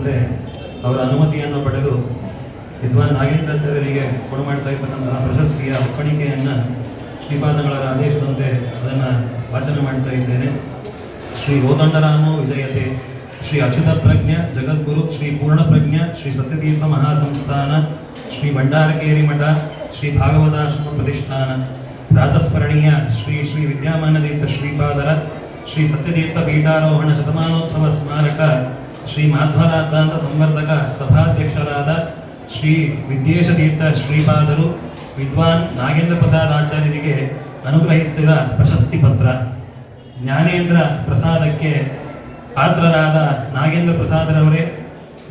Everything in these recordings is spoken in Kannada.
ಮಾಡಿದಂತೆ ಅವರ ಅನುಮತಿಯನ್ನು ಪಡೆದು ವಿದ್ವಾನ್ ನಾಗೇಂದ್ರಾಚಾರ್ಯರಿಗೆ ಕೊಡುಮಾಡ್ತಾ ಇರ್ತಕ್ಕಂತಹ ಪ್ರಶಸ್ತಿಯ ಒಪ್ಪಣಿಕೆಯನ್ನು ಶ್ರೀಪಾದಗಳ ಆದೇಶದಂತೆ ಅದನ್ನು ವಾಚನ ಮಾಡ್ತಾ ಇದ್ದೇನೆ. ಶ್ರೀ ಗೋದಂಡರಾಮೋ ವಿಜಯತೆ, ಶ್ರೀ ಅಚ್ಯುತ ಪ್ರಜ್ಞ ಜಗದ್ಗುರು ಶ್ರೀ ಪೂರ್ಣಪ್ರಜ್ಞ ಶ್ರೀ ಸತ್ಯತೀರ್ಥ ಮಹಾಸಂಸ್ಥಾನ ಶ್ರೀ ಭಂಡಾರಕೇರಿ ಮಠ ಶ್ರೀ ಭಾಗವತಾಶ್ರಮ ಪ್ರತಿಷ್ಠಾನ ಪ್ರಾತಸ್ಮರಣೀಯ ಶ್ರೀ ಶ್ರೀ ವಿದ್ಯಾಮಾನತೀರ್ಥ ಶ್ರೀಪಾದರ ಶ್ರೀ ಸತ್ಯತೀರ್ಥ ಪೀಠಾರೋಹಣ ಶತಮಾನೋತ್ಸವ ಸ್ಮಾರಕ ಶ್ರೀ ಮಾಧ್ವರಾದ್ದಾಂತ ಸಂವರ್ಧಕ ಸಭಾಧ್ಯಕ್ಷರಾದ ಶ್ರೀ ವಿದ್ಯೇಶತೀರ್ಥ ಶ್ರೀಪಾದರು ವಿದ್ವಾನ್ ನಾಗೇಂದ್ರ ಪ್ರಸಾದ್ ಆಚಾರ್ಯರಿಗೆ ಅನುಗ್ರಹಿಸಿದ ಪ್ರಶಸ್ತಿ ಪತ್ರ. ಜ್ಞಾನೇಂದ್ರ ಪ್ರಸಾದಕ್ಕೆ ಪಾತ್ರರಾದ ನಾಗೇಂದ್ರ ಪ್ರಸಾದರವರೇ,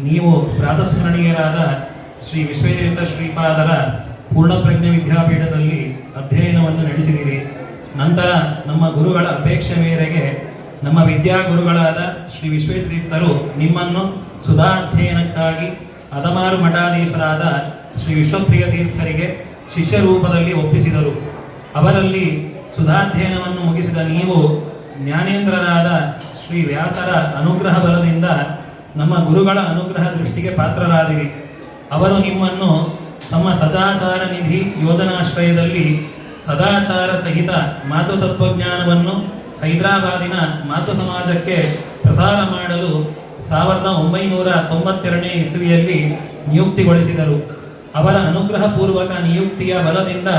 ನೀವು ಪ್ರಾತಸ್ಮರಣೀಯರಾದ ಶ್ರೀ ವಿಶ್ವೇಶ್ವರ ಶ್ರೀಪಾದರ ಪೂರ್ಣಪ್ರಜ್ಞ ವಿದ್ಯಾಪೀಠದಲ್ಲಿ ಅಧ್ಯಯನವನ್ನು ನಡೆಸಿದಿರಿ. ನಂತರ ನಮ್ಮ ಗುರುಗಳ ಅಪೇಕ್ಷೆ ಮೇರೆಗೆ ನಮ್ಮ ವಿದ್ಯಾಗುರುಗಳಾದ ಶ್ರೀ ವಿಶ್ವೇಶ್ವತೀರ್ಥರು ನಿಮ್ಮನ್ನು ಸುಧಾಧ್ಯಯನಕ್ಕಾಗಿ ಅದಮಾರು ಮಠಾಧೀಶರಾದ ಶ್ರೀ ವಿಶ್ವಪ್ರಿಯ ತೀರ್ಥರಿಗೆ ಶಿಷ್ಯ ರೂಪದಲ್ಲಿ ಒಪ್ಪಿಸಿದರು. ಅವರಲ್ಲಿ ಸುಧಾಧ್ಯಯನವನ್ನು ಮುಗಿಸಿದ ನೀವು ಜ್ಞಾನೇಂದ್ರರಾದ ಶ್ರೀ ವ್ಯಾಸರ ಅನುಗ್ರಹ ಬಲದಿಂದ ನಮ್ಮ ಗುರುಗಳ ಅನುಗ್ರಹ ದೃಷ್ಟಿಗೆ ಪಾತ್ರರಾದಿರಿ. ಅವರು ನಿಮ್ಮನ್ನು ತಮ್ಮ ಸದಾಚಾರ ನಿಧಿ ಯೋಜನಾಶ್ರಯದಲ್ಲಿ ಸದಾಚಾರ ಸಹಿತ ಮಾತು ತತ್ವಜ್ಞಾನವನ್ನು ಹೈದರಾಬಾದಿನ ಮಾತು ಸಮಾಜಕ್ಕೆ ಪ್ರಸಾರ ಮಾಡಲು 1992 ಇಸವಿಯಲ್ಲಿ ನಿಯುಕ್ತಿಗೊಳಿಸಿದರು. ಅವರ ಅನುಗ್ರಹಪೂರ್ವಕ ನಿಯುಕ್ತಿಯ ಬಲದಿಂದ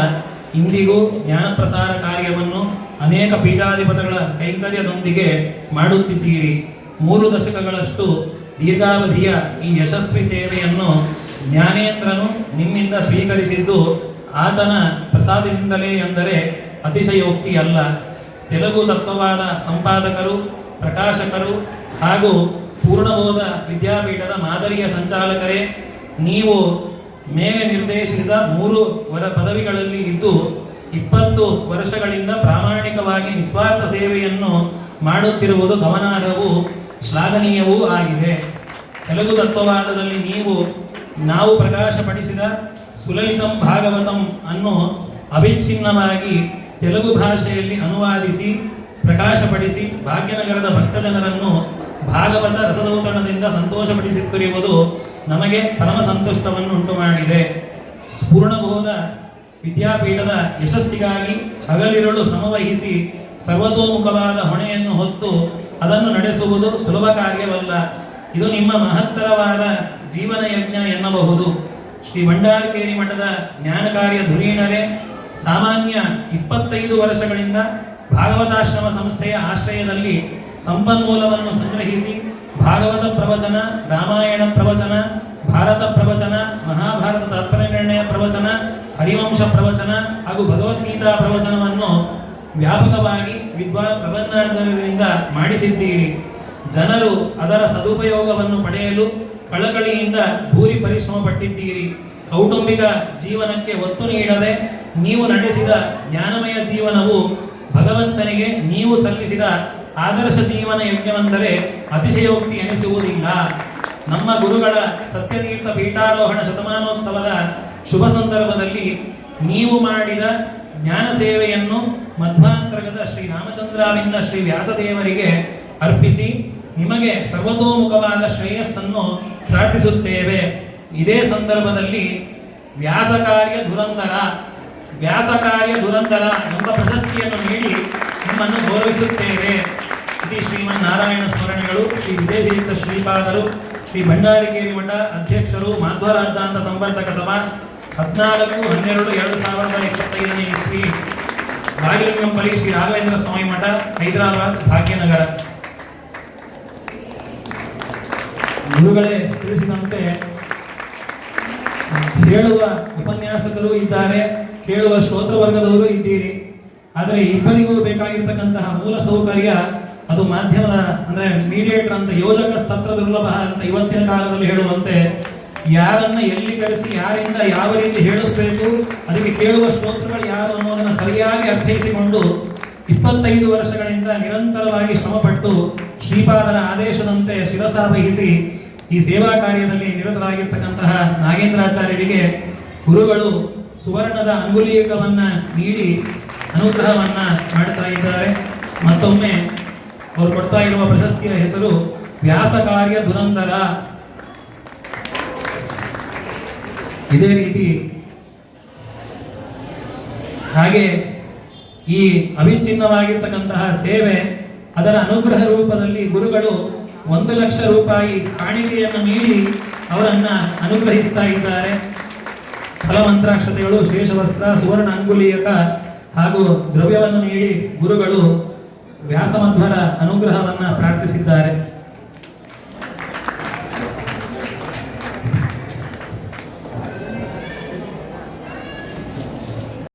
ಇಂದಿಗೂ ಜ್ಞಾನ ಪ್ರಸಾರ ಕಾರ್ಯವನ್ನು ಅನೇಕ ಪೀಠಾಧಿಪತಿಗಳ ಕೈಂಕರ್ಯದೊಂದಿಗೆ ಮಾಡುತ್ತಿದ್ದೀರಿ. 3 ದಶಕಗಳಷ್ಟು ದೀರ್ಘಾವಧಿಯ ಈ ಯಶಸ್ವಿ ಸೇವೆಯನ್ನು ಜ್ಞಾನೇಂದ್ರನು ನಿಮ್ಮಿಂದ ಸ್ವೀಕರಿಸಿದ್ದು ಆತನ ಪ್ರಸಾದದಿಂದಲೇ ಎಂದರೆ ಅತಿಶಯೋಕ್ತಿ ಅಲ್ಲ. ತೆಲುಗು ತತ್ವವಾದ ಸಂಪಾದಕರು, ಪ್ರಕಾಶಕರು ಹಾಗೂ ಪೂರ್ಣಬೋಧ ವಿದ್ಯಾಪೀಠದ ಮಾದರಿಯ ಸಂಚಾಲಕರೇ, ನೀವು ಮೇಲೆ ನಿರ್ದೇಶಿಸಿದ 3 ಪದವಿಗಳಲ್ಲಿ ಇದ್ದು 20 ವರ್ಷಗಳಿಂದ ಪ್ರಾಮಾಣಿಕವಾಗಿ ನಿಸ್ವಾರ್ಥ ಸೇವೆಯನ್ನು ಮಾಡುತ್ತಿರುವುದು ಗಮನಾರ್ಹವೂ ಶ್ಲಾಘನೀಯವೂ ಆಗಿದೆ. ತೆಲುಗು ತತ್ವವಾದದಲ್ಲಿ ನಾವು ಪ್ರಕಾಶಪಡಿಸಿದ ಸುಲಲಿತಂ ಭಾಗವತಂ ಅನ್ನು ಅವಿಚ್ಛಿನ್ನವಾಗಿ ತೆಲುಗು ಭಾಷೆಯಲ್ಲಿ ಅನುವಾದಿಸಿ ಪ್ರಕಾಶಪಡಿಸಿ ಭಾಗ್ಯನಗರದ ಭಕ್ತಜನರನ್ನು ಭಾಗವತ ರಸದೌತಣದಿಂದ ಸಂತೋಷಪಡಿಸುತ್ತಿರುವುದು ನಮಗೆ ಪರಮ ಸಂತುಷ್ಟವನ್ನು ಉಂಟು ಮಾಡಿದೆ. ಪೂರ್ಣಬೋಧ ವಿದ್ಯಾಪೀಠದ ಯಶಸ್ಸಿಗಾಗಿ ಹಗಲಿರುಳು ಶ್ರಮವಹಿಸಿ ಸರ್ವತೋಮುಖವಾದ ಹೊಣೆಯನ್ನು ಹೊತ್ತು ಅದನ್ನು ನಡೆಸುವುದು ಸುಲಭ ಕಾರ್ಯವಲ್ಲ. ಇದು ನಿಮ್ಮ ಮಹತ್ತರವಾದ ಜೀವನ ಯಜ್ಞ ಎನ್ನಬಹುದು. ಶ್ರೀ ಭಂಡಾರಕೇರಿ ಮಠದ ಜ್ಞಾನ ಕಾರ್ಯ ಧುರೀಣರೇ, ಸಾಮಾನ್ಯ 25 ವರ್ಷಗಳಿಂದ ಭಾಗವತಾಶ್ರಮ ಸಂಸ್ಥೆಯ ಆಶ್ರಯದಲ್ಲಿ ಸಂಪನ್ಮೂಲವನ್ನು ಸಂಗ್ರಹಿಸಿ ಭಾಗವತ ಪ್ರವಚನ, ರಾಮಾಯಣ ಪ್ರವಚನ, ಭಾರತ ಪ್ರವಚನ, ಮಹಾಭಾರತ ತಾತ್ಪರ್ಯ ನಿರ್ಣಯ ಪ್ರವಚನ, ಹರಿವಂಶ ಪ್ರವಚನ ಹಾಗೂ ಭಗವದ್ಗೀತಾ ಪ್ರವಚನವನ್ನು ವ್ಯಾಪಕವಾಗಿ ವಿದ್ವಾನ್ ಪ್ರಬಂಧಾಚಾರ್ಯರಿಂದ ಮಾಡಿಸಿದ್ದೀರಿ. ಜನರು ಅದರ ಸದುಪಯೋಗವನ್ನು ಪಡೆಯಲು ಕಳಕಳಿಯಿಂದ ಭೂರಿ ಪರಿಶ್ರಮ ಪಟ್ಟಿದ್ದೀರಿ. ಕೌಟುಂಬಿಕ ಜೀವನಕ್ಕೆ ಒತ್ತು ನೀಡದೆ ನೀವು ನಡೆಸಿದ ಜ್ಞಾನಮಯ ಜೀವನವು ಭಗವಂತನಿಗೆ ನೀವು ಸಲ್ಲಿಸಿದ ಆದರ್ಶ ಜೀವನ ಯಜ್ಞವೆಂದರೆ ಅತಿಶಯೋಕ್ತಿ ಎನಿಸುವುದಿಲ್ಲ. ನಮ್ಮ ಗುರುಗಳ ಸತ್ಯತೀರ್ಥ ಪೀಠಾರೋಹಣ ಶತಮಾನೋತ್ಸವದ ಶುಭ ಸಂದರ್ಭದಲ್ಲಿ ನೀವು ಮಾಡಿದ ಜ್ಞಾನ ಸೇವೆಯನ್ನು ಮಧ್ವಾಂತರ್ಗತ ಶ್ರೀ ರಾಮಚಂದ್ರಾವಿಂದ ಶ್ರೀ ವ್ಯಾಸದೇವರಿಗೆ ಅರ್ಪಿಸಿ ನಿಮಗೆ ಸರ್ವತೋಮುಖವಾದ ಶ್ರೇಯಸ್ಸನ್ನು ಪ್ರಾರ್ಥಿಸುತ್ತೇವೆ. ಇದೇ ಸಂದರ್ಭದಲ್ಲಿ ವ್ಯಾಸಕಾರ್ಯ ಧುರಂಧರ ಎಂಬ ಪ್ರಶಸ್ತಿಯನ್ನು ನೀಡಿ ನಿಮ್ಮನ್ನು ಗೌರವಿಸುತ್ತೇವೆ. ಶ್ರೀ ಶ್ರೀಮನ್ನಾರಾಯಣ ಸ್ಮರಣೆಗಳು, ಶ್ರೀ ವಿದ್ಯಾತೀರ್ಥ ಶ್ರೀಪಾದರು, ಶ್ರೀ ಭಂಡಾರಕೇರಿ ಮಠ ಅಧ್ಯಕ್ಷರು, ಮಾಧ್ವರಾದ್ದಾಂತ ಸಂವರ್ಧಕ ಸಭಾ 14/12/2025 ಇಸ್ವಿ, ಬಾಗಿಲಿಂಗಂಪಲ್ಲಿ ಶ್ರೀ ರಾಘವೇಂದ್ರ ಸ್ವಾಮಿ ಮಠ, ಹೈದರಾಬಾದ್, ಭಾಗ್ಯನಗರ. ಗುರುಗಳೇ ತಿಳಿಸಿದಂತೆ ಹೇಳುವ ಉಪನ್ಯಾಸಕರು ಇದ್ದಾರೆ, ಕೇಳುವ ಶ್ರೋತೃವರ್ಗದವರು ಇದ್ದೀರಿ. ಆದರೆ ಇಬ್ಬರಿಗೂ ಬೇಕಾಗಿರ್ತಕ್ಕಂತಹ ಮೂಲ ಸೌಕರ್ಯ ಅದು ಮಾಧ್ಯಮದ ಅಂದರೆ ಮೀಡಿಯೇಟರ್ ಅಂತ, ಯೋಜಕ ಸ್ತತ್ರ ದುರ್ಲಭ ಅಂತ ಇವತ್ತಿನ ಕಾಲದಲ್ಲಿ ಹೇಳುವಂತೆ ಯಾರನ್ನ ಎಲ್ಲಿ ಕರೆಸಿ ಯಾರಿಂದ ಯಾವ ರೀತಿ ಹೇಳಿಸಬೇಕು, ಅದಕ್ಕೆ ಕೇಳುವ ಶ್ರೋತೃಗಳು ಯಾರು ಅನ್ನೋದನ್ನು ಸರಿಯಾಗಿ ಅರ್ಥೈಸಿಕೊಂಡು 25 ವರ್ಷಗಳಿಂದ ನಿರಂತರವಾಗಿ ಶ್ರಮಪಟ್ಟು ಶ್ರೀಪಾದರ ಆದೇಶದಂತೆ ಶಿರಸಾವಹಿಸಿ ಈ ಸೇವಾ ಕಾರ್ಯದಲ್ಲಿ ನಿರತರಾಗಿರ್ತಕ್ಕಂತಹ ನಾಗೇಂದ್ರಾಚಾರ್ಯರಿಗೆ ಗುರುಗಳು ಸುವರ್ಣದ ಅಂಗುಲೀಕವನ್ನ ನೀಡಿ ಅನುಗ್ರಹವನ್ನ ಮಾಡ್ತಾ ಇದ್ದಾರೆ. ಮತ್ತೊಮ್ಮೆ ಅವರು ಕೊಡ್ತಾ ಇರುವ ಪ್ರಶಸ್ತಿಯ ಹೆಸರು ವ್ಯಾಸ ಕಾರ್ಯ ಧುರಂಧರ. ಇದೇ ರೀತಿ ಹಾಗೆ ಈ ಅವಿಚ್ಛಿನ್ನವಾಗಿರ್ತಕ್ಕಂತಹ ಸೇವೆ ಅದರ ಅನುಗ್ರಹ ರೂಪದಲ್ಲಿ ಗುರುಗಳು 1,00,000 ರೂಪಾಯಿ ಕಾಣಿಕೆಯನ್ನು ನೀಡಿ ಅವರನ್ನ ಅನುಗ್ರಹಿಸ್ತಾ ಇದ್ದಾರೆ. ಫಲಮಂತ್ರಾಕ್ಷತೆಗಳು, ಶೇಷವಸ್ತ್ರ, ಸುವರ್ಣ ಅಂಗುಲೀಯಕ ಹಾಗೂ ದ್ರವ್ಯವನ್ನು ನೀಡಿ ಗುರುಗಳು ವ್ಯಾಸಮಧ್ವರ ಅನುಗ್ರಹವನ್ನು ಪ್ರಾರ್ಥಿಸಿದ್ದಾರೆ.